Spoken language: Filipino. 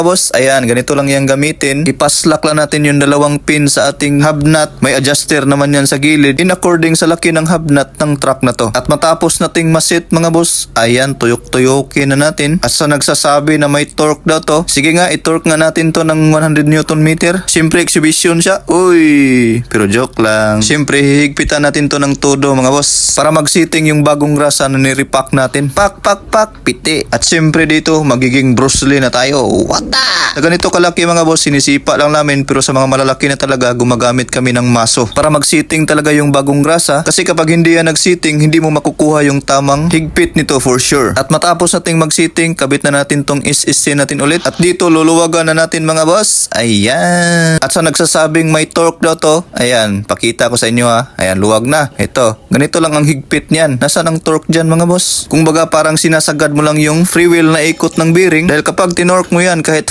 Boss, ayan, ganito lang yung gamitin. Ipaslak lang natin yung dalawang pin sa ating hub nut. May adjuster naman yan sa gilid in according sa laki ng hub nut ng truck na to. At matapos nating masit mga boss, ayan, tuyok-tuyokin na natin. At sa nagsasabi na may torque daw to, sige nga, i-torque nga natin to ng 100 Newton meter. Siyempre, exhibition siya. Uy, pero joke lang. Siyempre, hihigpitan natin to ng todo mga boss. Para mag-sitting yung bagong grasa na nirepack natin. Pak, pak, pak, piti. At siyempre dito, magiging Bruce Lee na tayo. What? Sa ganito kalaki mga boss, sinisipa lang namin pero sa mga malalaki na talaga gumagamit kami ng maso para mag-sitting talaga yung bagong grasa kasi kapag hindi yan nag-sitting, hindi mo makukuha yung tamang higpit nito for sure. At matapos nating mag-sitting, kabit na natin tong SSC natin ulit at dito luluwagan na natin mga boss. Ayan. At sa nagsasabing may torque daw to, ayan, pakita ko sa inyo ha. Ayan, luwag na. Ito, ganito lang ang higpit niyan. Nasaan ang torque dyan mga boss? Kung baga parang sinasagad mo lang yung free wheel na ikot ng bearing dahil kapag tinorque mo yan kahit